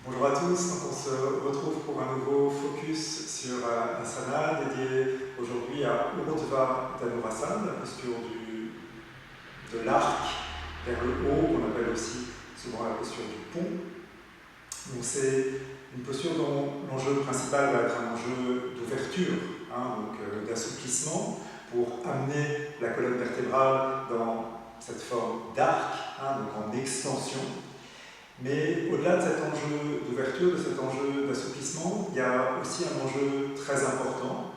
Bonjour à tous, donc on se retrouve pour un nouveau focus sur Asana dédié aujourd'hui à Urdhva Dhanurasana, la posture de l'arc vers le haut, qu'on appelle aussi souvent la posture du pont. Donc c'est une posture dont l'enjeu principal va être un enjeu d'ouverture, donc d'assouplissement, pour amener la colonne vertébrale dans cette forme d'arc, donc en extension. Mais au-delà de cet enjeu d'ouverture, de cet enjeu d'assouplissement, il y a aussi un enjeu très important,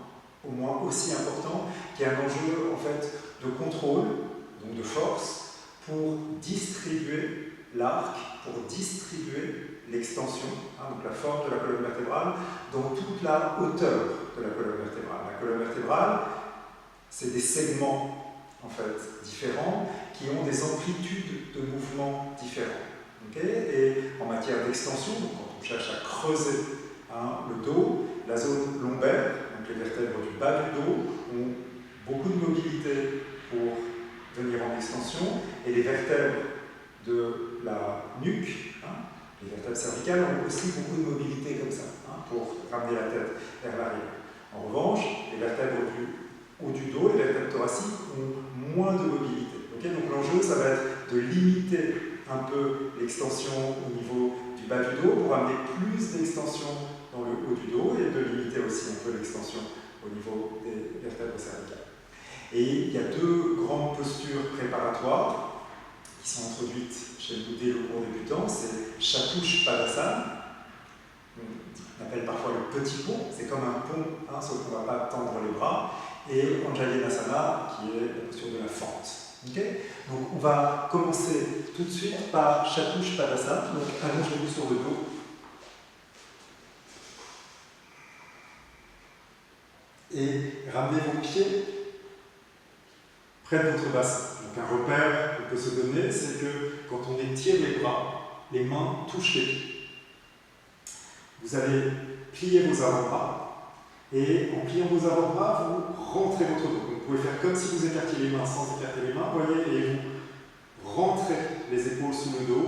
au moins aussi important, qui est un enjeu en fait de contrôle, donc de force, pour distribuer l'arc, pour distribuer l'extension, donc la forme de la colonne vertébrale, dans toute la hauteur de la colonne vertébrale. La colonne vertébrale, c'est des segments en fait différents qui ont des amplitudes de mouvement différentes. Et en matière d'extension, quand on cherche à creuser le dos, la zone lombaire, donc les vertèbres du bas du dos, ont beaucoup de mobilité pour venir en extension, et les vertèbres de la nuque, les vertèbres cervicales, ont aussi beaucoup de mobilité comme ça, pour ramener la tête vers l'arrière. En revanche, les vertèbres du haut du dos, les vertèbres thoraciques, ont moins de mobilité. Donc l'enjeu, ça va être de limiter un peu l'extension au niveau du bas du dos pour amener plus d'extension dans le haut du dos et de limiter aussi un peu l'extension au niveau des vertèbres cervicales. Et il y a deux grandes postures préparatoires qui sont introduites chez le dès le cours débutant, c'est Chatuspadasana, on appelle parfois le petit pont, c'est comme un pont, sauf qu'on ne va pas tendre les bras, et Anjalinasana, qui est la posture de la fente. Donc on va commencer tout de suite par Chatuspadasana, donc allongez-vous sur le dos. Et ramenez vos pieds près de votre bassin. Donc un repère qu'on peut se donner, c'est que quand on étire les bras, les mains touchent les pieds. Vous allez plier vos avant-bras, et en pliant vos avant-bras, vous rentrez votre dos. Donc, vous pouvez faire comme si vous écartiez les mains sans écarter les mains, voyez, et vous rentrez les épaules sous le dos.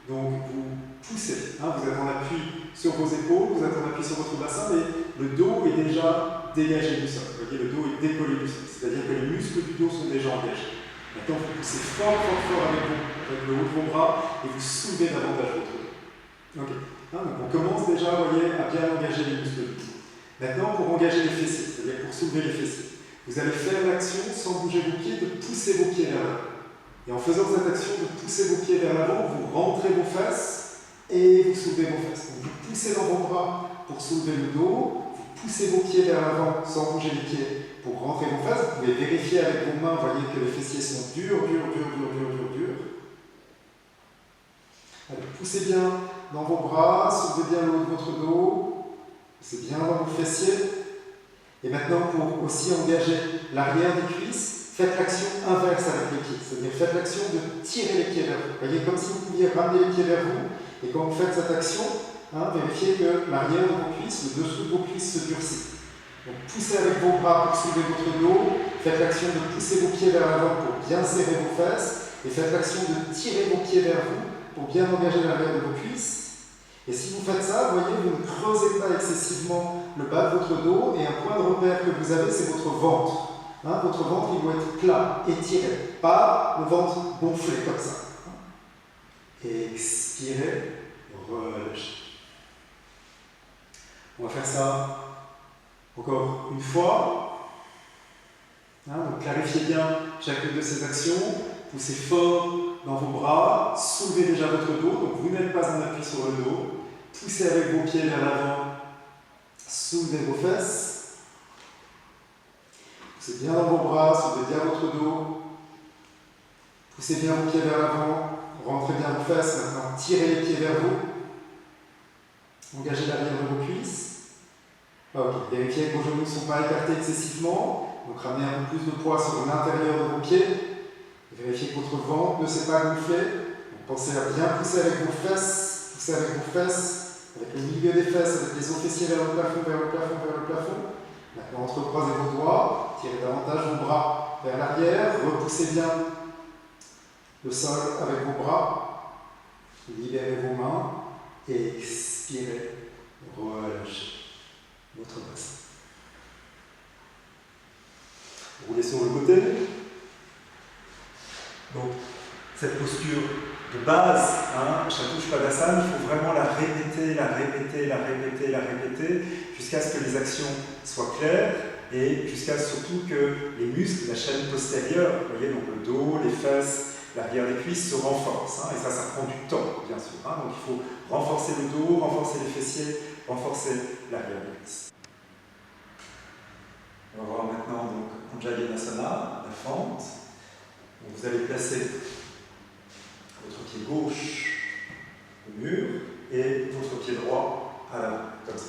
Donc vous poussez, vous êtes en appui sur vos épaules, vous êtes en appui sur votre bassin, mais le dos est déjà dégagé du sol. Vous voyez, le dos est décollé du sol, c'est-à-dire que les muscles du dos sont déjà engagés. Maintenant, vous poussez fort, fort, fort avec le haut de vos bras, et vous soulevez davantage votre dos. Donc on commence déjà, vous voyez, à bien engager les muscles du dos. Maintenant, pour engager les fessiers, c'est-à-dire pour soulever les fessiers, vous allez faire l'action sans bouger vos pieds, de pousser vos pieds vers l'avant. Et en faisant cette action de pousser vos pieds vers l'avant, vous rentrez vos fesses et vous soulevez vos fesses. Donc vous poussez dans vos bras pour soulever le dos, vous poussez vos pieds vers l'avant sans bouger les pieds pour rentrer vos fesses. Vous pouvez vérifier avec vos mains, vous voyez que les fessiers sont durs. Allez, poussez bien dans vos bras, soulevez bien le haut de votre dos. C'est bien dans vos fessiers. Et maintenant, pour aussi engager l'arrière des cuisses, faites l'action inverse avec les pieds. C'est-à-dire faites l'action de tirer les pieds vers vous. Voyez, comme si vous pouviez ramener les pieds vers vous. Et quand vous faites cette action, vérifiez que l'arrière de vos cuisses, le dessous de vos cuisses se durcit. Donc poussez avec vos bras pour soulever votre dos. Faites l'action de pousser vos pieds vers l'avant pour bien serrer vos fesses. Et faites l'action de tirer vos pieds vers vous pour bien engager l'arrière de vos cuisses. Et si vous faites ça, vous voyez, vous ne creusez pas excessivement le bas de votre dos, et un point de repère que vous avez, c'est votre ventre. Votre ventre, il doit être plat, étiré, pas le ventre gonflé comme ça. Expirez, relâchez. On va faire ça encore une fois. Donc clarifiez bien chacune de ces actions, poussez fort dans vos bras, soulevez déjà votre dos, donc vous n'êtes pas en appui sur le dos, poussez avec vos pieds vers l'avant, soulevez vos fesses, poussez bien dans vos bras, soulevez bien votre dos, poussez bien vos pieds vers l'avant, rentrez bien vos fesses, maintenant tirez les pieds vers vous, engagez l'arrière de vos cuisses. Vérifiez que vos genoux ne sont pas écartés excessivement, donc ramenez un peu plus de poids sur l'intérieur de vos pieds. Vérifiez que votre ventre ne s'est pas gonflé. Donc pensez à bien pousser avec vos fesses, avec le milieu des fesses, avec les os fessiers vers le plafond, vers le plafond, vers le plafond. Maintenant, entrecroisez vos doigts, tirez davantage vos bras vers l'arrière, repoussez bien le sol avec vos bras, libérez vos mains et expirez. expirez, relâchez votre bassin. Roulez sur le côté. Donc, cette posture de base, Chaturpadasana, il faut vraiment la répéter, jusqu'à ce que les actions soient claires et jusqu'à surtout que les muscles, la chaîne postérieure, vous voyez, donc le dos, les fesses, l'arrière des cuisses se renforcent. Et ça prend du temps, bien sûr. Donc il faut renforcer le dos, renforcer les fessiers, renforcer l'arrière des cuisses. On va voir maintenant donc Anjalinasana, la fente. Donc, vous allez placer votre pied gauche au mur et votre pied droit à l'avant, comme ça.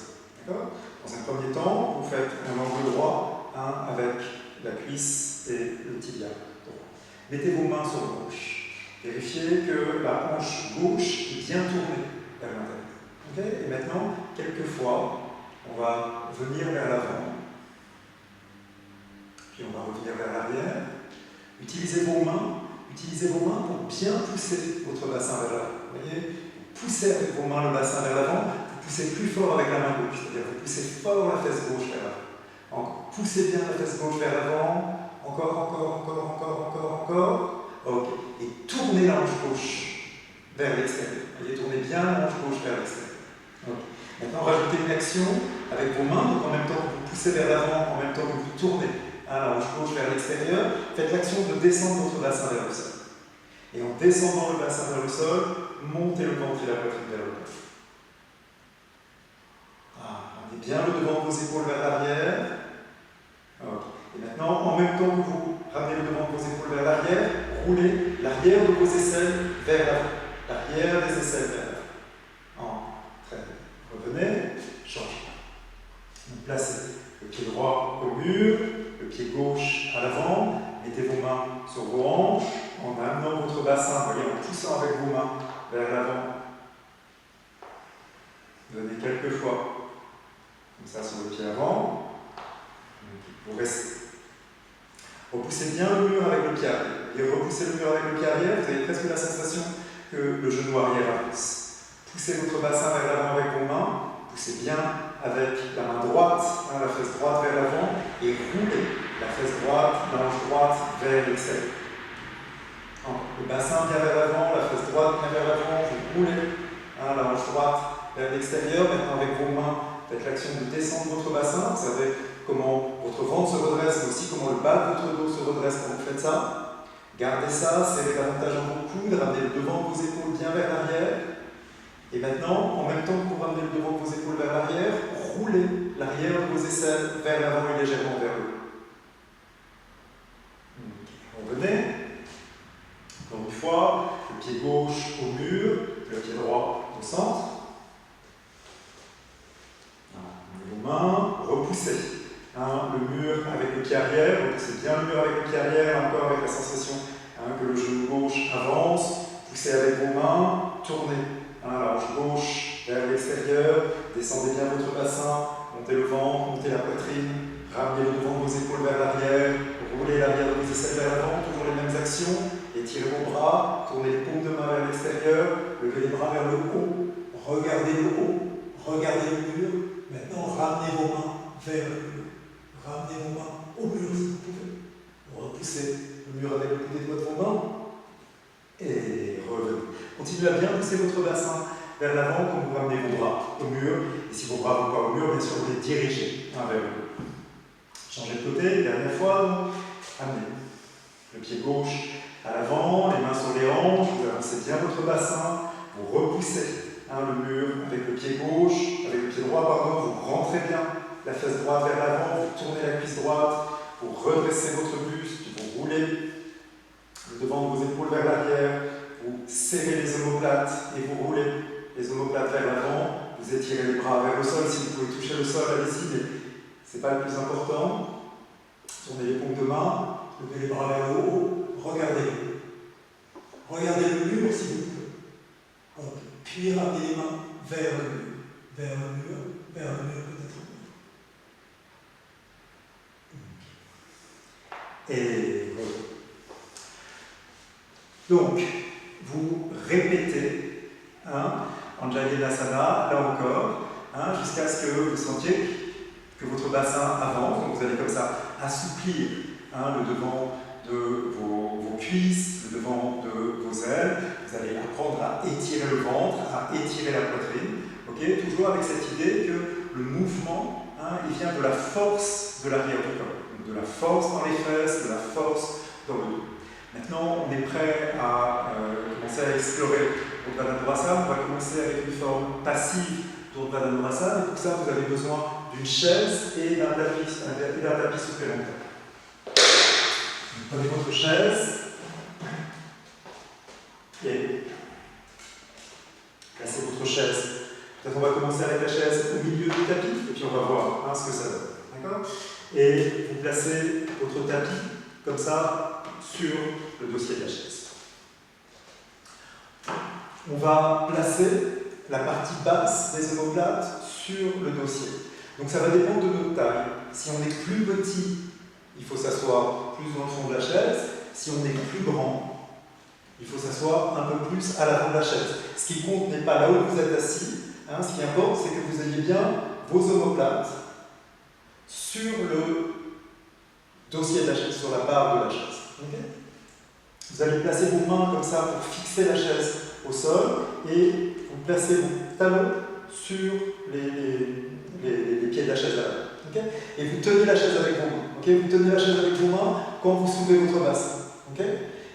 D'accord ? Dans un premier temps, vous faites un angle droit, avec la cuisse et le tibia droit. Mettez vos mains sur vos hanches. Vérifiez que la hanche gauche est bien tournée vers l'intérieur. Okay ? Et maintenant, quelquefois, on va venir vers l'avant, puis on va revenir vers l'arrière. Utilisez vos mains pour bien pousser votre bassin vers l'avant. Vous voyez ? Poussez avec vos mains le bassin vers l'avant, vous poussez plus fort avec la main gauche, c'est-à-dire vous poussez fort la fesse gauche vers l'avant. Encore. Poussez bien la fesse gauche vers l'avant, encore. Ok. Et tournez la hanche gauche vers l'extérieur. Vous voyez, tournez bien la hanche gauche vers l'extérieur. Okay. Maintenant, rajoutez une action avec vos mains, donc en même temps que vous poussez vers l'avant, en même temps que vous tournez la hanche gauche vers l'extérieur, faites l'action de descendre votre bassin vers le sol. Et en descendant le bassin vers le sol, montez le ventre et la poitrine vers le bas. Ramenez bien le devant de vos épaules vers l'arrière. Okay. Et maintenant, en même temps que vous ramenez le devant de vos épaules vers l'arrière, roulez l'arrière de vos aisselles vers l'avant. L'arrière des aisselles vers l'avant. Très bien. Revenez, changez. Donc placez le pied droit au mur, le pied gauche à l'avant, mettez vos mains sur vos hanches, en amenant votre bassin, voyez, en poussant avec vos mains vers l'avant. Venez quelques fois, comme ça sur le pied avant. Vous restez. Repoussez bien le mur avec le pied arrière. Et repoussez le mur avec le pied arrière, vous avez presque la sensation que le genou arrière avance. Poussez votre bassin vers l'avant avec vos mains, poussez bien avec la main droite, la fesse droite vers l'avant, et roulez la fesse droite, la hanche droite vers l'extérieur. Le bassin vient vers l'avant, la fesse droite vient vers l'avant, vous roulez la hanche droite vers l'extérieur. Maintenant, avec vos mains, faites l'action de descendre votre bassin. Vous savez comment votre ventre se redresse, mais aussi comment le bas de votre dos se redresse quand vous faites ça. Gardez ça, serrez davantage en vos coudes, ramenez le devant de vos épaules bien vers l'arrière. Et maintenant, en même temps que vous ramenez le devant de vos épaules vers l'arrière, roulez l'arrière de vos aisselles vers l'avant et légèrement vers le haut. Revenez. Encore une fois, le pied gauche au mur, le pied droit au centre. Vos mains, repoussez. Le mur avec le pied arrière, repoussez bien le mur avec le pied arrière, encore avec la sensation que le genou gauche avance. Poussez avec vos mains, tournez. La hanche gauche vers l'extérieur, descendez bien votre bassin, montez le ventre, montez la poitrine, ramenez le devant de vos épaules vers l'arrière, roulez l'arrière de vos aisselles vers l'avant, toujours les mêmes actions, étirez vos bras, tournez les paumes de main vers l'extérieur, levez les bras vers le haut, regardez le haut, regardez le mur, maintenant ramenez vos mains vers le mur, ramenez vos mains au mur si vous pouvez, repoussez le mur avec le bout des doigts de vos mains, et revenez. Continuez à bien pousser votre bassin vers l'avant quand vous ramenez vos bras au mur. Et si vos bras ne vont pas au mur, bien sûr, vous les dirigez vers le haut. Changez de côté, dernière fois. Amenez le pied gauche à l'avant, les mains sur les hanches, vous avancez bien votre bassin, vous repoussez le mur avec le pied gauche, avec le pied droit, pardon, vous rentrez bien la fesse droite vers l'avant, vous tournez la cuisse droite, vous redressez votre buste, vous roulez le devant de vos épaules vers l'arrière, vous serrez les omoplates et vous roulez les omoplates vers l'avant, vous étirez les bras vers le sol, si vous pouvez toucher le sol, allez-y, mais ce n'est pas le plus important. Tournez les paumes de main, levez les bras vers le haut, regardez. Regardez le mur si vous pouvez. Puis ramenez les mains vers le mur, vers le mur, vers le mur peut-être. Et voilà. Donc, vous répétez en Jayanasana, là encore, hein, jusqu'à ce que vous sentiez que votre bassin avance. Donc vous allez comme ça assouplir hein, le devant de vos cuisses, le devant de vos ailes. Vous allez apprendre à étirer le ventre, à étirer la poitrine. Okay, toujours avec cette idée que le mouvement, hein, il vient de la force de l'arrière du corps. Donc de la force dans les fesses, de la force dans le dos. Maintenant, on est prêt à commencer à explorer Urdhva Dhanurasana. On va commencer avec une forme passive d'Urdhva Dhanurasana. Et pour ça, vous avez besoin d'une chaise et d'un tapis supplémentaire. Donc, prenez votre chaise et placez votre chaise. Peut-être on va commencer avec la chaise au milieu du tapis et puis on va voir hein, ce que ça donne. D'accord ? Et vous placez votre tapis comme ça sur le dossier de la chaise. On va placer la partie basse des omoplates sur le dossier. Donc ça va dépendre de notre taille. Si on est plus petit, il faut s'asseoir plus dans le fond de la chaise. Si on est plus grand, il faut s'asseoir un peu plus à l'avant de la chaise. Ce qui compte n'est pas là où vous êtes assis. Hein, ce qui importe, c'est que vous ayez bien vos omoplates sur le dossier de la chaise, sur la barre de la chaise. Okay. Vous allez placer vos mains comme ça pour fixer la chaise au sol et vous placez vos talons sur les pieds de la chaise là. Okay. Et vous tenez la chaise avec vos mains. Okay. Vous tenez la chaise avec vos mains quand vous soulevez votre bassin. Okay.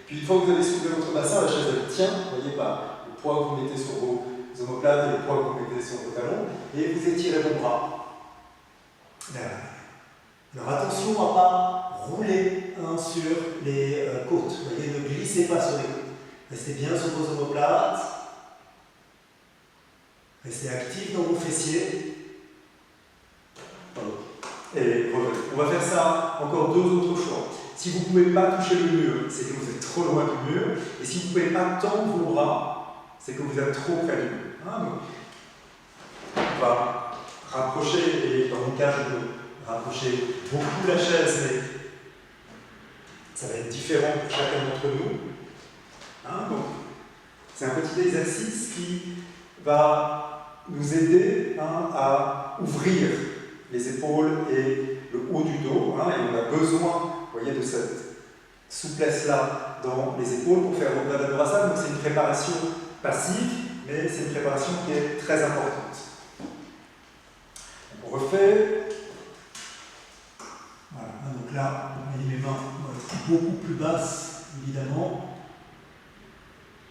Puis une fois que vous avez soulevé votre bassin, la chaise elle tient, vous voyez, par le poids que vous mettez sur vos omoplates et le poids que vous mettez sur vos talons, et vous étirez vos bras. Alors attention à ne pas rouler hein, sur les côtes. Vous voyez, ne glissez pas sur les côtes. Restez bien sur vos omoplates. Restez actif dans vos fessiers. Et revenez. On va faire ça encore 2 autres fois. Si vous ne pouvez pas toucher le mur, c'est que vous êtes trop loin du mur. Et si vous ne pouvez pas tendre vos bras, c'est que vous êtes trop près du mur. Hein, donc, on va rapprocher, et dans mon cas, je peux rapprocher beaucoup la chaise, mais ça va être différent pour chacun d'entre nous. Hein, donc, c'est un petit exercice qui va nous aider hein, à ouvrir les épaules et le haut du dos. Hein, et on a besoin, vous voyez, de cette souplesse-là dans les épaules pour faire Urdhva Dhanurasana. Donc c'est une préparation passive, mais c'est une préparation qui est très importante. Donc on refait. Voilà, donc là, mes mains vont être beaucoup plus basses, évidemment.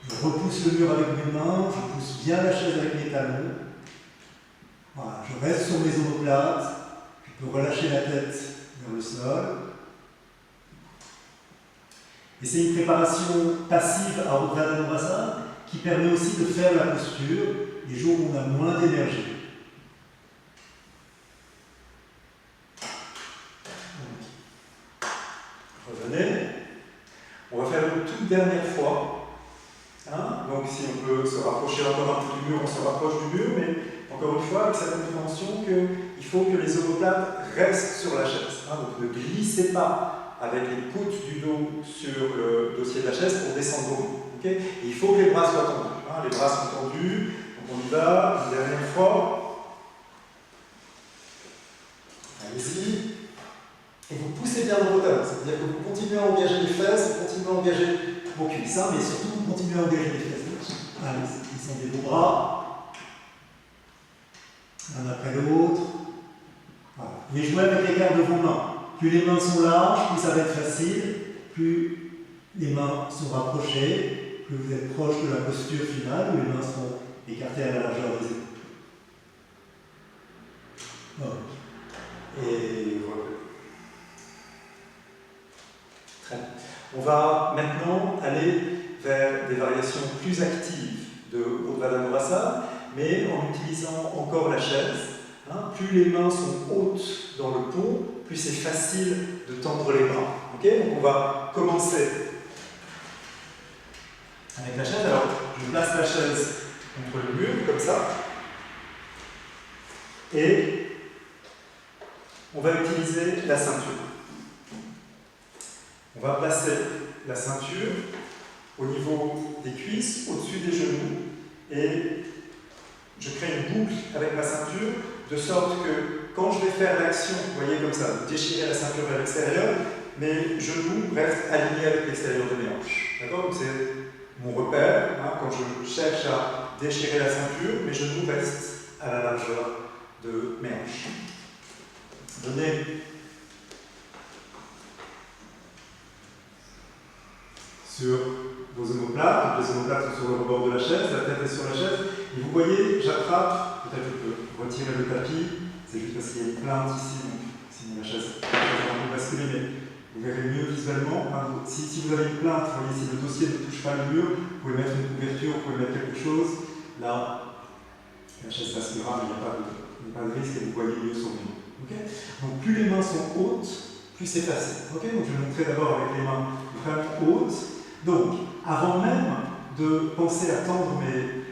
Je repousse le mur avec mes mains, je pousse bien la chaise avec mes talons. Voilà, je reste sur mes omoplates, je peux relâcher la tête vers le sol. Et c'est une préparation passive à Urdhva Dhanurasana qui permet aussi de faire la posture les jours où on a moins d'énergie. Revenez. On va faire une toute dernière fois. Hein, donc si on peut se rapprocher encore un peu du mur, on se rapproche du mur, mais encore une fois avec cette compréhension qu'il faut que les omoplates restent sur la chaise. Hein, donc ne glissez pas avec les coudes du dos sur le dossier de la chaise pour descendre vos mains. Okay. Et il faut que les bras soient tendus. Hein, les bras sont tendus, donc on y va, une dernière fois. Allez-y. Et vous poussez bien dans vos talons, c'est-à-dire que vous continuez à engager les fesses, vous continuez à engager vos cuisses, hein, mais surtout vous continuez à engager les fesses. Allez, descendez vos bras, l'un après l'autre. Voilà. Mais jouez avec l'écart de vos mains. Plus les mains sont larges, plus ça va être facile, plus les mains sont rapprochées, plus vous êtes proche de la posture finale, où les mains seront écartées à la largeur des épaules. Voilà. Et voilà. Très bien. On va maintenant aller vers des variations plus actives de Urdhva Dhanurasana, mais en utilisant encore la chaise. Hein, plus les mains sont hautes dans le pont, plus c'est facile de tendre les bras. Okay, donc on va commencer avec la chaise. Alors, je place la chaise contre le mur, comme ça. Et on va utiliser la ceinture. On va placer la ceinture au niveau des cuisses, au-dessus des genoux, et je crée une boucle avec ma ceinture, de sorte que quand je vais faire l'action, vous voyez comme ça, déchirer la ceinture vers l'extérieur, mes genoux restent alignés avec l'extérieur de mes hanches. D'accord? C'est mon repère. Hein, quand je cherche à déchirer la ceinture, mes genoux restent à la largeur de mes hanches. Donnez sur vos omoplates. Les omoplates sont sur le rebord de la chaise, la tête est sur la chaise. Et vous voyez, j'attrape, peut-être je peux retirer le tapis, c'est juste parce qu'il y a une plainte ici, donc sinon la chaise va un peu basculer, mais vous verrez mieux visuellement. Hein, si vous avez une plainte, vous voyez, si le dossier ne touche pas le mur, vous pouvez mettre une couverture, vous pouvez mettre quelque chose. Là, la chaise basculera, mais il n'y a pas de risque et vous voyez mieux son mur. Okay, donc plus les mains sont hautes, plus c'est facile. Okay, donc je vais montrer d'abord avec les mains vraiment hautes. Donc, avant même de penser à tendre mes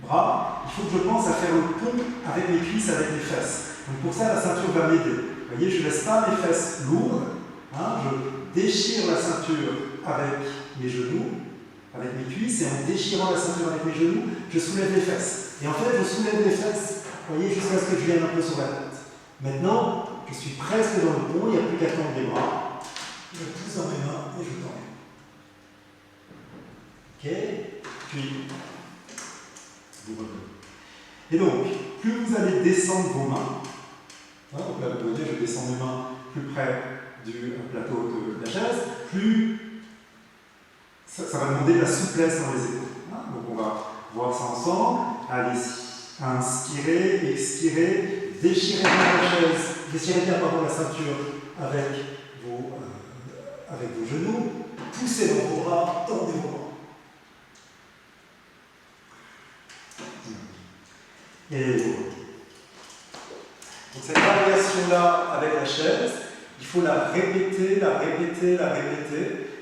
bras, il faut que je pense à faire le pont avec mes cuisses, avec mes fesses. Donc pour ça, la ceinture va m'aider. Vous voyez, je ne laisse pas mes fesses lourdes. Hein, je déchire la ceinture avec mes genoux, avec mes cuisses, et en déchirant la ceinture avec mes genoux, je soulève les fesses. Et en fait, je soulève les fesses, vous voyez, jusqu'à ce que je vienne un peu sur la tête. Maintenant, je suis presque dans le pont, il n'y a plus qu'à tendre les bras. Je pousse dans mes mains et je tends. Ok, puis vous revenez. Et donc, plus vous allez descendre vos mains, hein, donc là vous voyez, je descends mes mains plus près du plateau de la chaise, plus ça va demander de la souplesse dans les épaules. Hein, donc on va voir ça ensemble. Allez, inspirez, expirez, déchirez bien la chaise, déchirez bien la ceinture avec vos genoux, poussez dans vos bras, tendez vos bras. Et donc cette variation-là avec la chaise, il faut la répéter,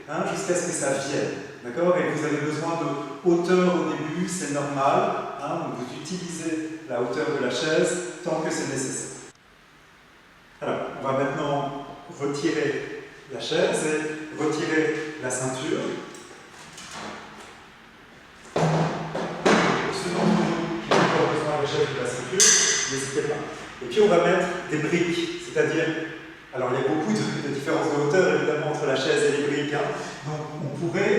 hein, jusqu'à ce que ça vienne. D'accord? Et vous avez besoin de hauteur au début, c'est normal. Hein, donc vous utilisez la hauteur de la chaise tant que c'est nécessaire. Alors, on va maintenant retirer la chaise et retirer la ceinture. De la ceinture, n'hésitez pas. Et puis on va mettre des briques, c'est-à-dire, alors il y a beaucoup de différences de hauteur évidemment entre la chaise et les briques, hein. Donc on pourrait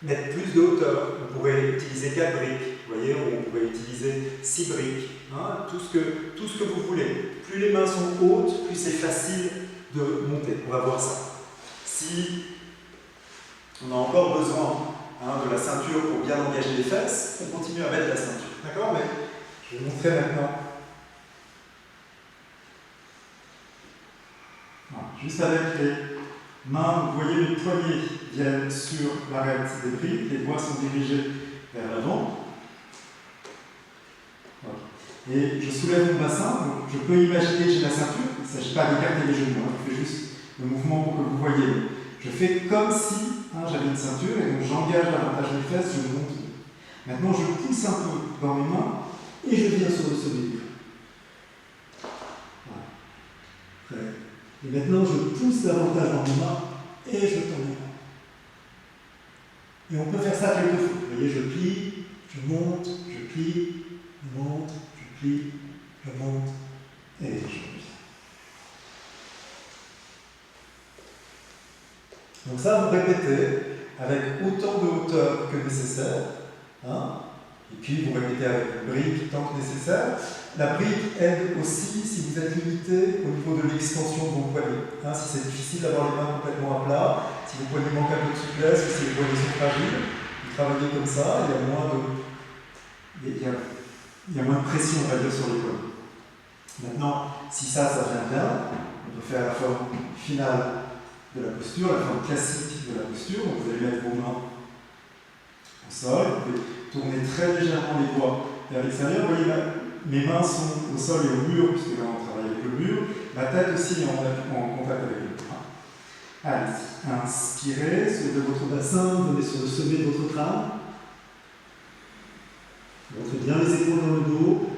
mettre plus de hauteur, on pourrait utiliser 4 briques, vous voyez, on pourrait utiliser 6 briques, hein, tout ce que vous voulez. Plus les mains sont hautes, plus c'est facile de monter, on va voir ça. Si on a encore besoin de la ceinture pour bien engager les fesses, on continue à mettre la ceinture. D'accord? Mais je vais vous montrer maintenant. Voilà. Juste avec les mains, vous voyez les poignets viennent sur l'arête des briques, les doigts sont dirigés vers l'avant. Voilà. Et je soulève mon bassin, donc je peux imaginer que j'ai la ceinture, il ne s'agit pas d'écarter les genoux, je fais juste le mouvement pour que vous voyez. Je fais comme si j'avais une ceinture et donc j'engage davantage mes fesses, je monte. Maintenant, je pousse un peu dans mes mains et je viens sur le sommet. Voilà. Et maintenant, je pousse davantage dans mes mains et je tends mes mains. Et on peut faire ça quelques fois. Vous voyez, je plie, je monte, je plie, je monte, je plie, je monte et je reviens. Donc ça, vous répétez avec autant de hauteur que nécessaire. Hein, et puis vous répétez avec une brique tant que nécessaire. La brique aide aussi si vous êtes limité au niveau de l'extension de vos poignets. Hein, si c'est difficile d'avoir les mains complètement à plat, si vos poignets manquent un peu de souplesse, ou si les poignets sont fragiles, vous travaillez comme ça, il y a moins de pression, on va dire, sur les poignets. Maintenant, si ça vient bien, on peut faire la forme finale de la posture, la forme classique de la posture. Donc vous allez mettre vos mains au sol, vous pouvez tourner très légèrement les doigts vers l'extérieur. Vous voyez, mes mains sont au sol et au mur, puisque là on travaille avec le mur. Ma tête aussi est en contact avec le mur. Allez-y, inspirez, soulevez votre bassin, venez sur le sommet de votre crâne. Montrez bien les épaules dans le dos.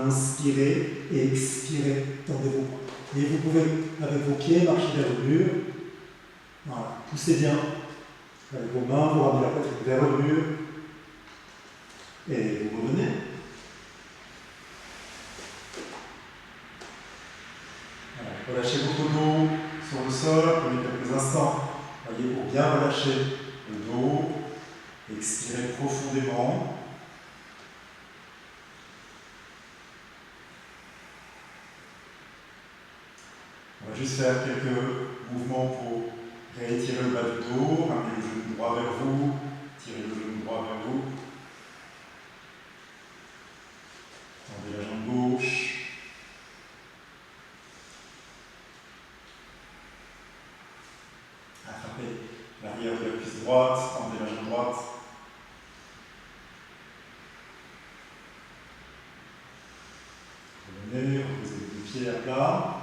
Inspirez et expirez, tendez vos bras. Et vous pouvez, avec vos pieds, marcher vers le mur. Voilà, poussez bien avec vos mains, vous ramenez la poitrine vers le mur et vous revenez. sol, prenez quelques instants, voyez, pour bien relâcher le dos, expirez profondément. On va juste faire quelques mouvements pour réétirer le bas du dos, ramener le genou droit vers vous, tirez le genou droit vers vous. Tendez la jambe gauche. Attrapez l'arrière de la cuisse droite, tendez la jambe droite. Revenez, reposez les deux pieds à plat.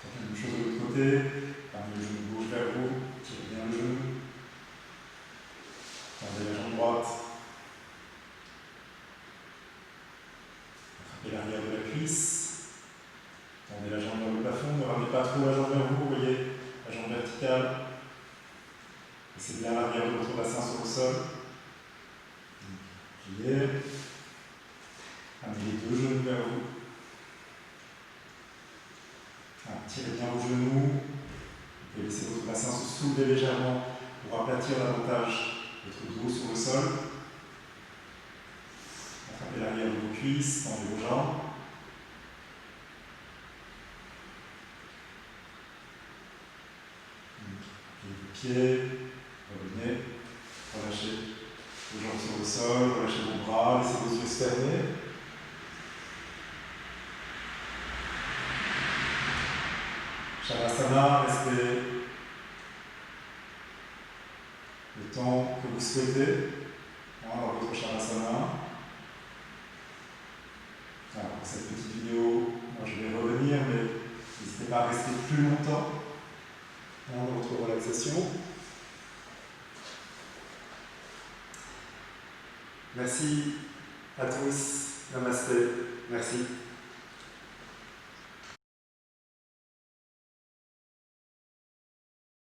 Faites la même chose de l'autre côté. Ramenez le genou gauche vers vous, tirez bien le genou. Tendez la jambe droite. Attrapez l'arrière de la cuisse. Tendez la jambe vers le plafond. Ne ramenez pas trop la jambe vers vous, vous voyez, la jambe verticale. Laissez bien l'arrière de votre bassin sur le sol. Pliez. Amenez les deux genoux vers vous. Tirez bien vos genoux. Vous pouvez laisser votre bassin se soulever légèrement pour aplatir davantage votre dos sur le sol. Attrapez l'arrière de vos cuisses, tendez vos jambes. Pliez vos pieds, revenez, relâchez vos jambes sur le sol, relâchez vos bras, laissez vos yeux se fermer. Shavasana, restez le temps que vous souhaitez dans votre Shavasana. Alors, pour cette petite vidéo, moi je vais revenir, mais n'hésitez pas à rester plus longtemps dans votre relaxation. Merci à tous. Namasté. Merci.